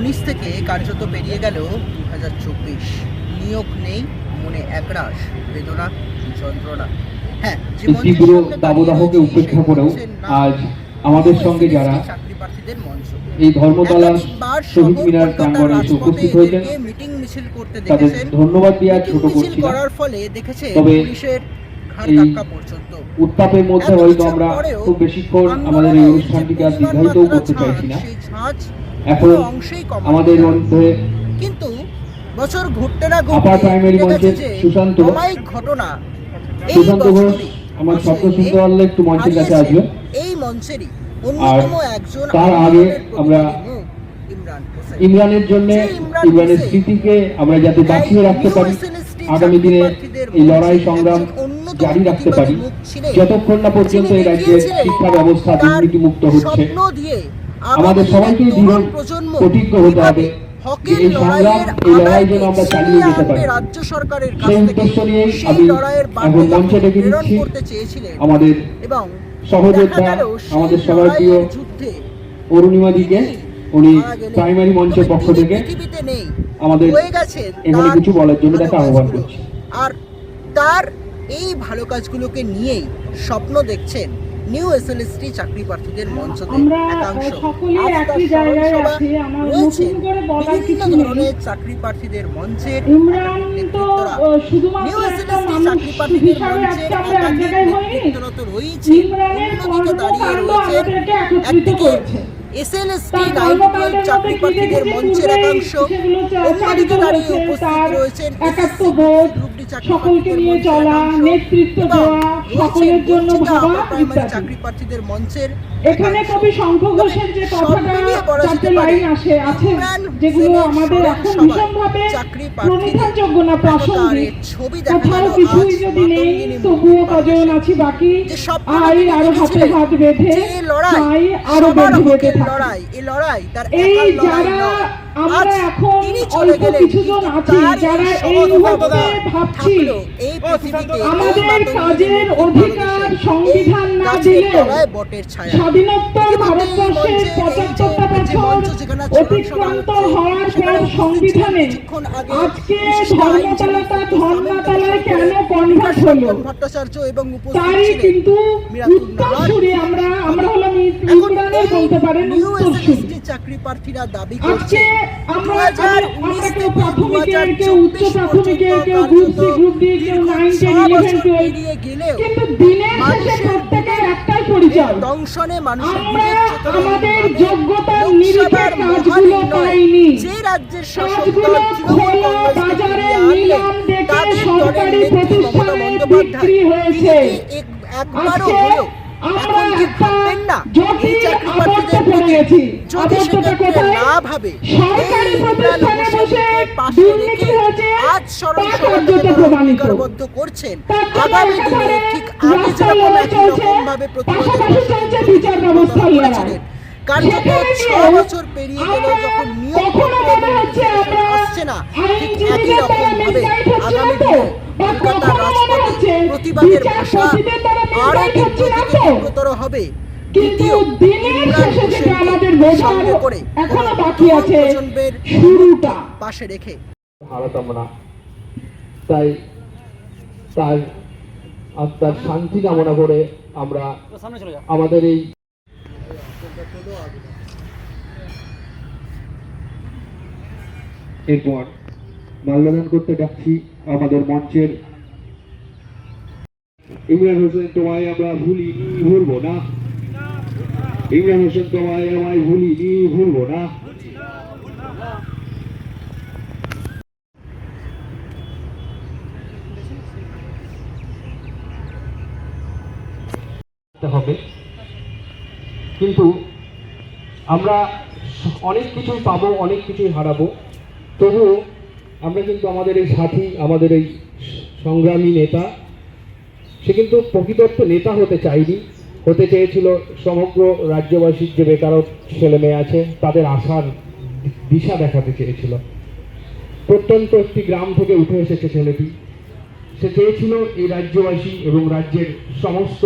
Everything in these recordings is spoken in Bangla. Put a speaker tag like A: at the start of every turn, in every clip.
A: 2019 থেকে কার্যত পেরিয়ে গেল 2024। নিয়োগ নেই, মনে একরাশ বেদনা, যন্ত্রণা। হ্যাঁ,
B: তীব্র দাবদাহকে উপেক্ষা করেও আজ আমাদের সঙ্গে যারা এই ধর্মতলার শহীদ মিনার প্রাঙ্গণে এসে উপস্থিত হয়েছেন তাদের ধন্যবাদ দেওয়ার ছোট করছি না। তবে এই উত্তাপের মধ্যে হয়তো আমরা খুব বেশিক্ষণ আমাদের এই অনুষ্ঠানটিকে আর দীর্ঘায়িতও করতে চাইছি না। এখন আমাদের মধ্যে
A: কিন্তু বছর ঘুরতে না
B: আপার প্রাইমারি মঞ্চের সুশান্ত ঘোষ আমার শব্দ শুনতে পারলে একটু মঞ্চের কাছে আসবে।
A: এই মঞ্চেরই
B: আর তার আগে আমরা ইমরানের জন্য ইমরানের স্মৃতিকে আমরা যাতে বাঁচিয়ে রাখতে পারি, আগামী দিনে এই লড়াই সংগ্রাম জারি রাখতে পারি, যতক্ষণ না পর্যন্ত এই রাজ্যের শিক্ষা ব্যবস্থা দুর্নীতি মুক্ত হচ্ছে। আমাদের সবাইকে দৃঢ় প্রতিজ্ঞ হতে হবে এই সংগ্রাম, এই লড়াই যেন আমরা চালিয়ে যেতে পারি। সেই উদ্দেশ্য নিয়ে আমি এখন মঞ্চে ডেকে দিচ্ছি আমাদের সহযোদ্ধা, আমাদের সবার প্রিয় অরুণিমাদিকে। উনি প্রাইমারি মঞ্চের পক্ষ থেকে আমাদের এখানে কিছু বলার জন্য তাকে আহ্বান করছি।
A: আর তার এই ভালো কাজগুলোকে নিয়েই স্বপ্ন দেখছেন নিউ এসএলএসটি চাকরি প্রার্থীদের মঞ্চ একাংশ। বিভিন্ন ধরনের চাকরি প্রার্থীদের মঞ্চের নেতৃত্বরা নিউ এসএলএসটি চাকরি প্রার্থীদের মঞ্চের একাধিক নেতৃত্বরত রয়েছে। অন্যদিকে দাঁড়িয়ে রয়েছেন একদিকে এসএলএসটি 9-12 চাকরি প্রার্থীদের মঞ্চের একাংশ, অন্যদিকে দাঁড়িয়ে উপস্থিত রয়েছেন এসএসসি গ্রুপ ডি চাকরি প্রার্থীদের মঞ্চের একাংশ, চাকরি প্রার্থীদের মঞ্চের
C: এখানে কবি শঙ্খ ঘোষের যে কথাটা চারটে লাইন আছে যেগুলো আমাদের এখন ভীষণভাবে প্রণীতযোগ্য না, প্রাসঙ্গিক। কোথাও কিছুই যদি নেই তবুও কজন আছি বাকি, আই আরো হাতে হাত বেঁধে, আই আরো বেঁধে বেঁধে
A: লড়াই, এই লড়াই তার
C: এই যারা আমরা এখন অল্প কিছুজন আছি যারা এই মুহূর্তে ভাবছি আমাদের কাজের অধিকার সংবিধান না দিলে স্বাধীনোত্তর ভারতবর্ষের 75টা বছর অতিক্রান্ত হওয়ার পর সংবিধানে আজকে ধর্মতলায় কেন কনভার্ট হলো তাই কিন্তু উত্তরসূরি আমরা হলাম ইমরানের বলতে পারেন উত্তরসূরি।
A: চাকরি প্রার্থীরা দাবি করছে
C: আমরা কেউ প্রাথমিকের, কেউ উচ্চ প্রাথমিকের, কেউ গ্রুপ সি, গ্রুপ ডি, কেউ 9, 10, 11, 12, কিন্তু দিনের শেষে প্রত্যেকের একটাই পরিচয়, আমরা আমাদের যোগ্যতার নিরিখে কাজগুলো পাইনি। কাজগুলো খোলা বাজারে নিলাম ডেকে সরকারি প্রতিষ্ঠানে বিক্রি হয়েছে। আজকে আমরা একটা জটিল আবদ্ধ পড়ে গেছি। আবদ্ধটা কোথায়? সরকারি প্রতিষ্ঠানে বসে দুর্নীতি হয়েছে, তা কার্যত প্রমাণিত। আগামী দিনে রাস্তা লড়াই চলছে, পাশাপাশি চলছে বিচার ব্যবস্থার লড়াই। কখনো মনে হচ্ছে আমরা আইনজীবীদের দ্বারা মিসগাইড হচ্ছে না তো, বা কখনো মনে হচ্ছে বিচারপতিদের দ্বারা মিসগাইড হচ্ছে না তো। কিন্তু দিনের শেষে যেটা আমাদের বোঝার এখনো বাকি আছে শুরুটা
A: পাশে রেখে
B: হারাতাম না। তাই তার আত্মার শান্তি কামনা করে আমরা আমাদের এই এরপর মাল্যদান করতে ডাকছি আমাদের মঞ্চের ইমরান হোসেন। তোমায় আমরা ভুলিনি, ভুলবো না। ইমরান হোসেন, তোমায় আমায় ভুলিনি, ভুলবো না। হবে কিন্তু আমরা অনেক কিছুই পাবো, অনেক কিছুই হারাবো, তবুও আমরা কিন্তু আমাদের এই সাথী, আমাদের এই সংগ্রামী নেতা, সে কিন্তু প্রকৃতার্থে নেতা হতে চায়নি, হতে চেয়েছিল সমগ্র রাজ্যবাসীর যে বেকারত্ব ছেলে মেয়ে আছে তাদের আশার দিশা দেখাতে চেয়েছিল। প্রত্যন্ত একটি গ্রাম থেকে উঠে এসেছে ছেলেটি, সে চেয়েছিল এই রাজ্যবাসী এবং রাজ্যের সমস্ত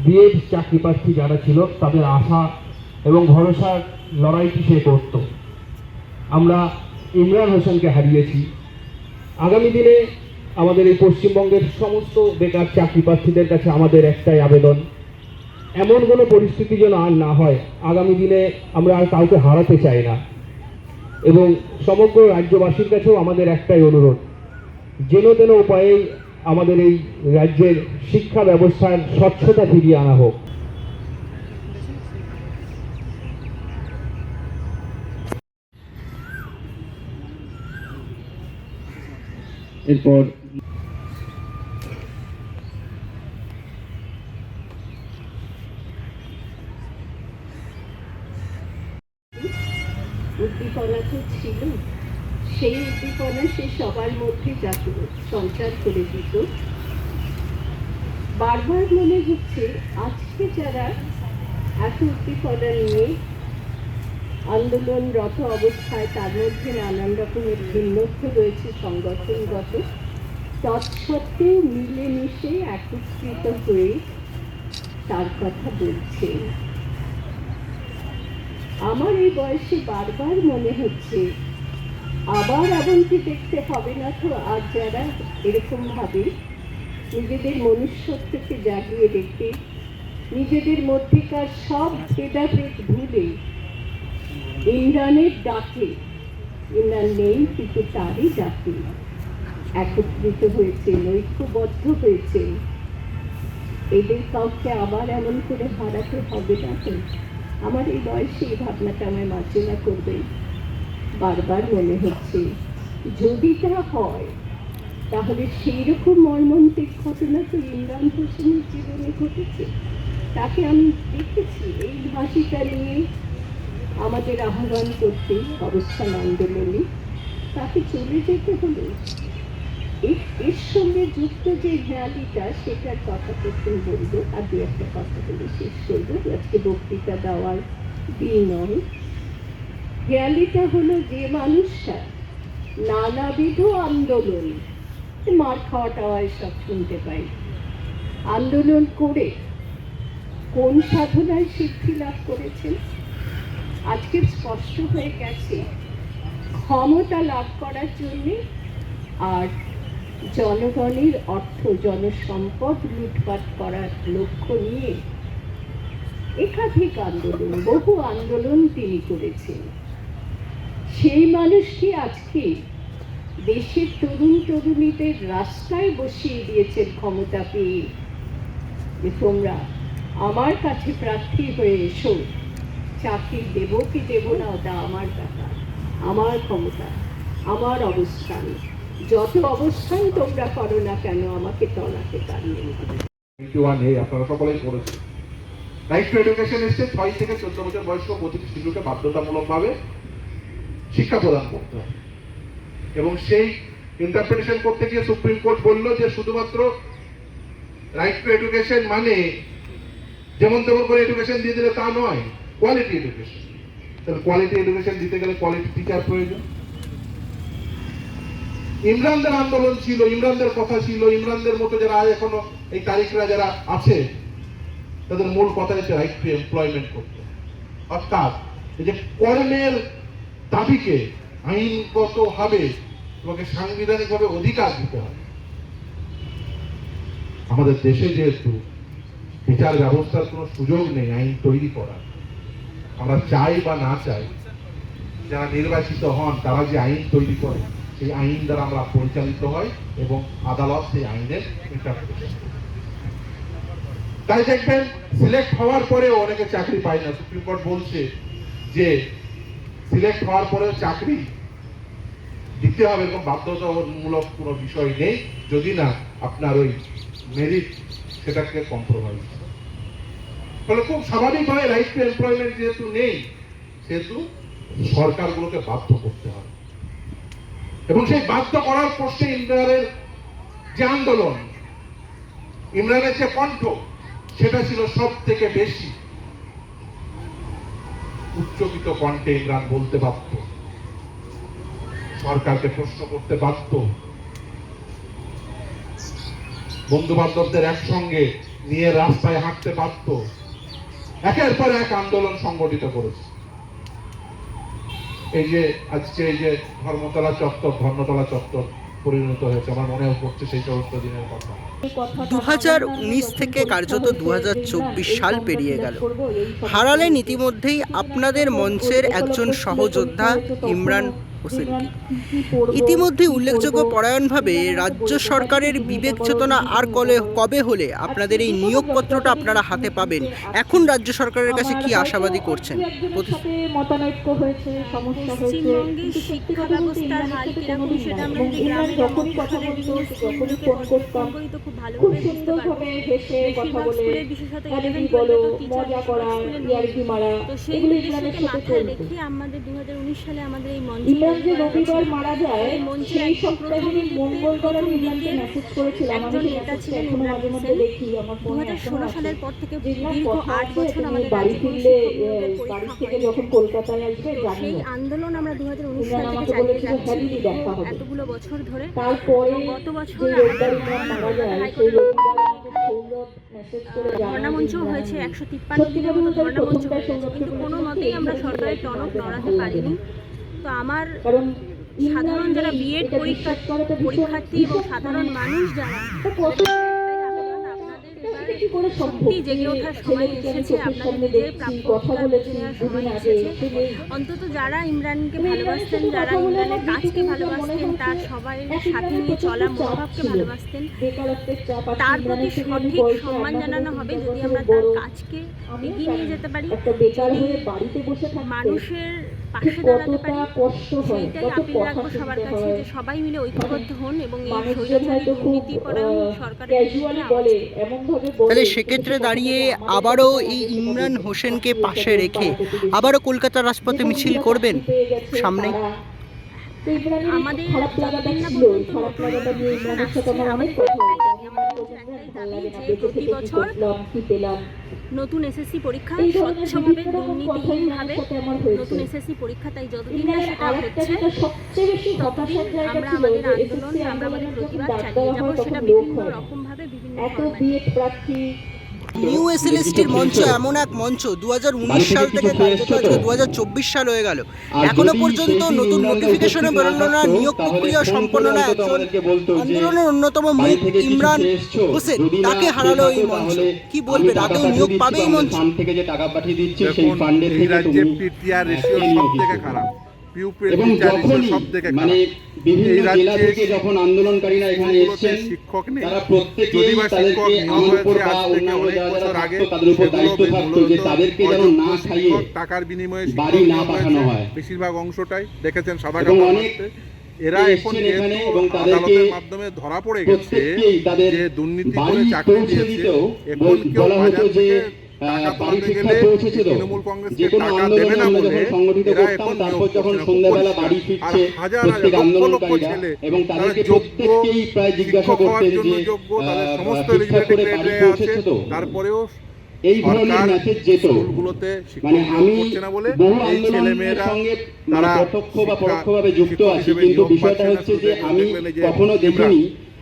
B: বিএড চাকরি প্রার্থী যারা ছিল তাদের আশা এবং ভরসার লড়াইটি সে করত। আমরা ইমরান হোসেনকে হারিয়েছি। আগামী দিনে আমাদের এই পশ্চিমবঙ্গের সমস্ত বেকার চাকরি প্রার্থীদের কাছে আমাদের একটাই আবেদন, এমন কোনো পরিস্থিতি যেন আর না হয়। আগামী দিনে আমরা আর কাউকে হারাতে চাই না, এবং সমগ্র রাজ্যবাসীর কাছেও আমাদের একটাই অনুরোধ, যেন তেন উপায়ে আমাদের এই রাজ্যের শিক্ষা ব্যবস্থার স্বচ্ছতা ফিরিয়ে আনা হোক। এরপর
D: উদ্দীপনা তো ছিল, সেই উদ্দীপনা সে সবার মধ্যে সঞ্চার করে দিত। বারবার মনে হচ্ছে আজকে যারা এত উদ্দীপনা নিয়ে আন্দোলনরত অবস্থায়, তার মধ্যে নানান রকমের ভিন্নত্ব রয়েছে সংগঠনগত, তৎসত্ত্বেও মিলেমিশে একত্রিত হয়ে তার কথা বলছে। আমার এই বয়সে বারবার মনে হচ্ছে আবার এমনকি দেখতে হবে না তো, আর যারা এরকম ভাবে নিজেদের মনুষ্যত্বকে জাগিয়ে রেখে নিজেদের মধ্যেকার সব ভেদাভেদ ভুলে ইমরানের ডাকে, ইমরান নেই কিন্তু তারই ডাকে একত্রিত হয়েছে, ঐক্যবদ্ধ হয়েছে, এদের কাউকে আবার এমন করে হারাতে হবে না তো। আমার এই বয়সে এই ভাবনাটা আমায় মার্জনা করবে। বারবার মনে হচ্ছে যদি তা হয় তাহলে সেই রকম মর্মান্তিক ঘটনা তো ইমরান হোসেনের জীবনে ঘটেছে। তাকে আমি দেখেছি এই ভাষিটা নিয়ে আমাদের আহ্বান করতে অবস্থান আন্দোলনে, তাকে চলে যেতে হলো। এর সঙ্গে যুক্ত যে হেয়ালিটা, সেটার কথা প্রথম বলবো, আর দু একটা কথা বলে শেষ করবো। আজকে বক্তৃতা দেওয়ার দিন নয়। হেয়ালিটা হলো যে মানুষটা নানাবিধ আন্দোলন, মার খাওয়া টাওয়া সব শুনতে পাই, আন্দোলন করে কোন সাধনায় সিদ্ধি লাভ করেছেন আজকে স্পষ্ট হয়ে গেছে। ক্ষমতা লাভ করার জন্যে আর জনগণের অর্থ, জনসম্পদ লুটপাট করার লক্ষ্য নিয়ে একাধিক আন্দোলন, বহু আন্দোলন তিনি করেছেন। সেই মানুষটি আজকে দেশের তরুণ তরুণীদের রাস্তায় বসিয়ে দিয়েছেন ক্ষমতা পেয়ে, যে তোমরা আমার কাছে প্রার্থী হয়ে এসো, চাকরি দেব কি দেব না ওটা আমার ব্যাপার, আমার ক্ষমতা, আমার অবস্থান, যত অবস্থান তোমরা করো না কেন আমাকে তলাতে পারবে না।
E: আপনারা সকলেই পড়েছেন। রাইট টু এডুকেশন এসছে 6 থেকে 14 বছর বয়স্ক প্রতিটি শিশুকে বাধ্যতামূলকভাবে শিক্ষা প্রদান করতে হবে, এবং সেই ইন্টারপ্রিটেশন করতে গিয়ে সুপ্রিম কোর্ট বললো যে শুধুমাত্র রাইট টু এডুকেশন মানে যেমন তেমন করে এডুকেশন দিয়ে দিলে তা নয়, কোয়ালিটি এডুকেশন। তাহলে কোয়ালিটি এডুকেশন দিতে গেলে কোয়ালিটি টিচার প্রয়োজন। ইমরানদের আন্দোলন ছিল, ইমরানদের কথা ছিল, ইমরানদের মতো যারা আজ এখনো এই তারিখরা যারা আছে, তাদের মূল কথা হচ্ছে রাইট টু এমপ্লয়মেন্ট করতে, অর্থাৎ এই যে কর্মের দাবিকে আইনগতভাবে তোমাকে সাংবিধানিকভাবে অধিকার দিতে হবে। আমাদের দেশে যেহেতু বিচার ব্যবস্থার কোনো সুযোগ নেই আইন তৈরি করার, আমরা চাই বা না চাই, যারা নির্বাচিত হন তারা যে আইন তৈরি করে সেই আইন দ্বারা আমরা পরিচালিত হয় এবং আদালত সেই আইনের ইন্টারপ্রিটেশন। তাই দেখবেন সিলেক্ট হওয়ার পরেও অনেকে চাকরি পায় না। সুপ্রিম কোর্ট বলছে যে সিলেক্ট হওয়ার পরেও চাকরি দিতে হবে, এরকম বাধ্যতামূলক কোনো বিষয় নেই, যদি না আপনার ওই মেরিট সেটাকে কম্প্রোমাইজ। ফলে খুব স্বাভাবিকভাবে রাইট টু এমপ্লয়মেন্ট যেহেতু নেই, সেহেতু সরকারগুলোকে বাধ্য করতে হবে, এবং সেই বাধ্য করার প্রশ্নে ইমরানের যে আন্দোলন, ইমরানের যে কণ্ঠ, সেটা ছিল সব থেকে বেশি উচ্চকিত কণ্ঠে ইমরান বলতে বাধ্য, সরকারকে প্রশ্ন করতে বাধ্য, বন্ধু বান্ধবদের একসঙ্গে নিয়ে রাস্তায় হাঁটতে বাধ্য, একের পর এক আন্দোলন সংগঠিত করেছে। এই যে আজকে এই যে ধর্মতলা চত্বর ধর্মতলা চত্বর পরিণত হয়েছে, আমার মনে পড়ছে সেই সমস্ত দিনের কথা।
A: 2019 থেকে কার্যত 2024 সাল পেরিয়ে গেল। হারালেন ইতিমধ্যেই আপনাদের মঞ্চের একজন সহযোদ্ধা ইমরান হোসেনকে। ইতিমধ্যেই উল্লেখযোগ্য পরায়ণভাবে রাজ্য সরকারের বিবেক চেতনা আর কবে হলে আপনাদের এই নিয়োগপত্রটা আপনারা হাতে পাবেন, এখন রাজ্য সরকারের কাছে কি আশাবাদী করছেন?
D: মতানৈক্য হয়েছে, সমস্যা হয়েছে,
F: পশ্চিমবঙ্গের শিক্ষা ব্যবস্থার হাল কিরকম সেটা আমরা যদি গ্রামে
D: যখনই কথা বলতো যখনই ফোন করতাম
F: তো খুব
D: খুব
F: ভালোভাবে বুঝতে
D: সুন্দরভাবে
F: পারবো।
D: হেসে কথা বলে
F: স্কুলের বিশেষত
D: হ্যাপি
F: 11
D: বলো,
F: 12 টিচার
D: মজা করা, ইয়ার্কি মারা,
F: তো সেই
D: এগুলো
F: উদ্দেশ্যকে
D: ইমরানের সাথে
F: মাথায়
D: চলতো।
F: রেখে আমাদের 2019 সালে আমাদের এই মঞ্চ
D: ইমরান যে রবিবার মারা যায়
F: এই মঞ্চে
D: সেই
F: একদম
D: সপ্তাহে মঙ্গলবার আমি ইমরানকে মেসেজ করেছিলাম। আমি
F: একজন
D: সেই
F: নেতা
D: মেসেজটা
F: ছিলেন
D: এখনো
F: ইমরান
D: মাঝে মধ্যে
F: হোসেন।
D: দেখি, আমার ফোনে এখনো
F: 2016
D: আছে।
F: সালের পর থেকে
D: যে না,
F: দীর্ঘ
D: কথা
F: 8
D: আছে,
F: বছর
D: তুমি
F: আমাদের
D: বাড়ি
F: রাজ্যে
D: ফিরলে
F: কোনো
D: বাড়ি
F: পরীক্ষা
D: থেকে
F: হয়নি।
D: যখন কলকাতায় আসবে
F: তো
D: জানিও।
F: সেই আন্দোলন আমরা 2019
D: ইমরান
F: সাল থেকে
D: আমাকে
F: চালিয়ে
D: বলেছিল,
F: যাচ্ছি
D: হ্যাঁ দিদি, দেখা হবে।
F: এতগুলো বছর ধরে।
D: তারপরে
F: গত বছর
D: যে রোববার ইমরান মারা যায় সেই রবিবার আমাকে সৌরভ মেসেজ করে জানায়
F: ধর্ণা
D: যে
F: মঞ্চ
D: ইমরান
F: হয়েছে,
D: নেই।
F: 153
D: সত্যি
F: দিনের
D: কথা
F: মতো
D: বলতে
F: ধর্ণা মঞ্চ
D: প্রথমটাই
F: হয়েছে,
D: সৌরভকে
F: কিন্তু কোনো
D: বলেছিলাম,
F: মতেই আমরা
D: এইভাবে
F: সরকারের
D: আমাদের
F: টনক
D: ভালো
F: নড়াতে
D: লাগে
F: পারিনি।
D: না।
F: তো আমার
D: কারণ
F: সাধারণ যারা বিএড
D: এটা বিশ্বাস করাটা ভীষণ-
F: পরীক্ষার্থী এবং সাধারণ মানুষ যারা,
D: এটা কত
F: একটাই আবেদন আপনাদের এবারে
D: কি করে সম্ভব
F: সত্যি জেগে ওঠার সময়
D: ছেলেকে আমি
F: এসেছে,
D: চোখের
F: আপনাদের
D: সামনে
F: নিজের
D: দেখছি,
F: প্রাপ্য
D: কথা
F: অধিকার
D: বলেছি
F: বুঝে নেওয়ার
D: দুদিন
F: সময়
D: আগে,
F: এসেছে।
D: সে নেই।
F: অন্তত যারা ইমরানকে
D: তুমি
F: ভালোবাসতেন,
D: ইমরানের
F: যারা
D: সাথে কথা বলে
F: ইমরানের
D: আমার
F: কাজকে
D: মনে
F: ভালোবাসতেন,
D: হয়েছে
F: তার সবাই
D: এক
F: সাথে
D: ইমরানের
F: নিয়ে
D: প্রচুর
F: চলা
D: চাপ
F: মনোভাবকে
D: ছিল।
F: ভালোবাসতেন।
D: বেকারত্বের চাপ আছে,
F: তার
D: ইমরানের
F: প্রতি
D: থেকে আমি
F: সঠিক
D: বয়সে
F: সম্মান
D: এক
F: জানানো
D: বছর
F: হবে
D: তিন
F: যদি
D: বছরের
F: আমরা তার
D: বড়।
F: কাজকে
D: আমিও
F: এগিয়ে নিয়ে
D: জানি,
F: যেতে পারি,
D: একটা বেকার
F: যদি
D: হয়ে বাড়িতে বসে থাকতে
F: মানুষের
D: ঠিক
F: পাশে দাঁড়াতে
D: কতটা
F: পারি,
D: কষ্ট হয়,
F: সেইটাই
D: কত
F: আপিল
D: কথা
F: রাখবো সবার
D: শুনতে
F: কাছে
D: হয়।
F: যে সবাই মিলে ঐক্যবদ্ধ হন এবং এই
D: মানুষজন
F: স্বৈরাচারী
D: হয়তো খুব
F: দুর্নীতিপরায়ণ সরকারের
D: ক্যাজুয়ালি
F: বিরুদ্ধে
D: বলে,
F: আওয়াজ
D: এমন ভাবে বলে,
A: তাহলে সেক্ষেত্রে দাঁড়িয়ে আবারও এই ইমরান হোসেনকে পাশে রেখে আবারও কলকাতার রাজপথে মিছিল করবেন সামনে?
F: আমাদের
D: খারাপ লাগাটা
F: যতদিন না
D: ছিল,
F: পর্যন্ত
D: খারাপ
F: নতুন
D: লাগাটা নিয়ে
F: নতুন
D: ইমরানের সাথে
F: আসছে,
D: আমার অনেক
F: আমাদের
D: কথা হয়েছে।
F: একটাই
D: আমার
F: দাবি,
D: ভালো লাগে না,
F: যে
D: বেঁচে
F: প্রতি
D: থেকে কি
F: বছর
D: করলাম, কি পেলাম।
F: নতুন এসএসসি পরীক্ষা
D: এই ধরনের
F: স্বচ্ছভাবে
D: বিভিন্ন রকম কথাই
F: দুর্নীতিহীনভাবে
D: ইমরানের সাথে আমার হয়েছে।
F: নতুন এসএসসি পরীক্ষা, তাই যতদিন না
D: ইমরানের
F: সেটা
D: আরেকটা
F: হচ্ছে
D: যেটা সবচেয়ে বেশি হতাশার জায়গা
F: আমরা
D: ছিল
F: আমাদের
D: যে
F: আন্দোলন,
D: SSC
F: আমরা আমাদের
D: আন্দোলনের যখন
F: প্রতিবাদ
D: ডাক
F: চালিয়ে
D: দেওয়া
F: যাবো,
D: হয়
F: সেটা
D: তখন লোক
F: বিভিন্ন
D: হয়।
F: রকম ভাবে বিভিন্ন
D: এত
F: ফরম্যাটে।
D: বিএড প্রার্থী
A: নিউ এসএলএসটির মঞ্চ এমন এক মঞ্চ 2019 সাল থেকে কার্যত আজকে 2024 সাল হয়ে গেল, এখনো পর্যন্ত নতুন নোটিফিকেশনে বেরোলো না, নিয়োগ প্রক্রিয়া সম্পন্ন না। একজন আন্দোলনের অন্যতম মুখ ইমরান হোসেন, তাকে হারালো এই মঞ্চ। কি বলবেন, আদৌ নিয়োগ পাবে এই মঞ্চ?
B: থেকে যে টাকা পাঠিয়ে দিচ্ছে সেই
E: দেখুন,
B: ফান্ডের
E: এই
B: থেকে
E: রাজ্যে
B: তুমি
E: পিটিআর রেশিও সব থেকে খারাপ, পিউপের
B: এবং
E: টিচার রেশিও
B: যখনই
E: সব থেকে
B: মানে
E: খারাপ।
B: বিভিন্ন
E: এই
B: জেলা
E: রাজ্যে
B: থেকে যখন আন্দোলনকারীরা এখানে
E: স্কুলগুলোতে
B: এসেছেন
E: শিক্ষক নেই,
B: তারা প্রত্যেকেই
E: যদি বা শিক্ষক
B: তাদেরকে
E: নিয়োগ
B: আমার উপর
E: হয়েছে
B: বা
E: আজ থেকে
B: অন্যান্য
E: অনেক
B: যারা
E: বছর
B: যারা
E: আগে,
B: থাকতো তাদের উপর
E: সেগুলো
B: দায়িত্ব থাকতো যে
E: মূলত
B: তাদেরকে যেন
E: অযোগ্য
B: না খাইয়ে
E: শিক্ষক, টাকার বিনিময়ে শিক্ষক
B: বাড়ি না
E: নিয়োগ
B: পাঠানো
E: হয়েছে।
B: হয়।
E: বেশিরভাগ অংশটাই দেখেছেন সাদা
B: এবং
E: কাপড়
B: অনেক
E: মারতে। এরা এখন
B: এসছেন এখানে
E: যেহেতু
B: এবং তাদেরকে
E: আদালতের মাধ্যমে ধরা পড়ে গেছে
B: প্রত্যেককেই তাদের
E: যে দুর্নীতি করে
B: বাড়ি
E: চাকরি
B: পৌঁছে
E: দিয়েছে,
B: দিতেও
E: এখন কেউ
B: বলা হতো
E: বাজার
B: যে
E: থেকে টাকা
B: বাড়ি
E: তোলাতে
B: ঠিকঠাক
E: গেলে
B: পৌঁছেছে তো।
E: তৃণমূল কংগ্রেসকে
B: যে কোনো
E: টাকা
B: আন্দোলনে
E: দেবে না
B: আমরা
E: বলে
B: যখন সংগঠিত
E: এরা
B: করতাম
E: এখন
B: তারপর
E: নিয়োগ
B: যখন
E: করছে না,
B: সন্ধ্যাবেলা
E: খুব
B: বাড়ি
E: পরিষ্কার।
B: ফিরছে
E: আর হাজার
B: প্রত্যেক
E: হাজার লক্ষ লক্ষ
B: আন্দোলনকারীরা
E: ছেলে
B: এবং
E: তারা
B: তাদেরকে
E: যোগ্য
B: প্রত্যেককেই প্রায় জিজ্ঞাসা
E: শিক্ষক হওয়ার
B: করতেন
E: জন্য
B: যে
E: যোগ্য, তাদের সমস্ত
B: ঠিকঠাক করে
E: eligibility
B: বাড়ি
E: criteria
B: পৌঁছেছে
E: আছে,
B: তো।
E: তারপরেও
B: এই ধরনের
E: সরকার
B: মেসেজ যেত।
E: স্কুলগুলোতে শিক্ষক
B: মানে
E: নিয়োগ
B: আমি
E: করছে না বলে
B: বহু
E: এই ছেলে
B: আন্দোলনের
E: মেয়েরা
B: সঙ্গে
E: তারা
B: প্রত্যক্ষ বা
E: শিক্ষা-
B: পরোক্ষভাবে যুক্ত
E: শিক্ষক
B: আছি,
E: হিসেবে
B: কিন্তু
E: নিয়োগ
B: বিষয়টা
E: পাচ্ছে না।
B: হচ্ছে যে
E: শুধু
B: আমি
E: দেখলেন এই যে
B: কখনো
E: ইমরান,
B: দেখিনি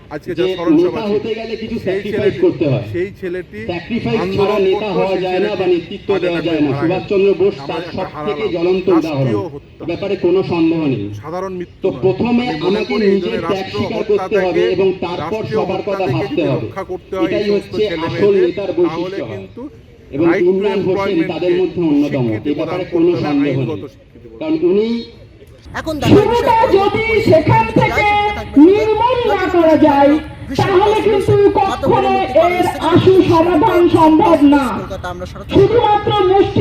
E: আজকে
B: যে
E: যা স্মরণ সভা
B: নেতা
E: ছিল,
B: হতে গেলে কিছু
E: সেই
B: স্যাক্রিফাইস
E: ছেলেটি-
B: করতে হয়।
E: সেই ছেলেটি
B: স্যাক্রিফাইস ছাড়া
E: আন্দোলন
B: নেতা
E: করতো,
B: হওয়া
E: সেই
B: যায় না বা
E: ছেলেটি
B: নেতৃত্ব
E: হার্ট
B: দেওয়া যায় না।
E: অ্যাটাকে মারা
B: সুভাষচন্দ্র বোস
E: গেছে।
B: তার
E: আমরা
B: সব
E: একটা
B: থেকে
E: হারালাম।
B: জ্বলন্ত উদাহরণ,
E: রাষ্ট্রীয় হত্যা।
B: এ ব্যাপারে কোনো সন্দেহ নেই।
E: সাধারণ মৃত্যু
B: তো
E: নয়।
B: প্রথমে
E: আমি মনে
B: আমাকে
E: করি এই
B: নিজের
E: জন্য
B: ত্যাগ
E: রাষ্ট্র
B: স্বীকার
E: হত্যা
B: করতে হবে
E: থেকে,
B: এবং তারপর
E: রাষ্ট্রীয়
B: সবার
E: হত্যা
B: কথা
E: থেকে
B: ভাবতে
E: যদি
B: হবে।
E: রক্ষা করতে হয়
B: এটাই
E: এই সমস্ত
B: হচ্ছে আসল
E: ছেলেমেয়েদের,
B: নেতার
E: তাহলে
B: বৈশিষ্ট্য হয়।
E: কিন্তু
B: এবং
E: right to
B: Imran Hossain
E: employment
B: তাদের
E: কে
B: মধ্যে অন্যতম।
E: স্বীকৃতি
B: এ
E: প্রদান
B: ব্যাপারে
E: করতে
B: কোনো
E: হবে,
B: সন্দেহ
E: আইনগত
B: নেই,
E: স্বীকৃতি প্রদান।
B: কারণ উনি
A: এখন দেখার বিষয়
C: শুরুটা যদি সেখান থেকে নির্মূল না করা যায় তাহলে কিন্তু কখনো এর আশু সমাধান সম্ভব না।
A: কলকাতা আমরা সরাসরি
C: শুধুমাত্র মুষ্টি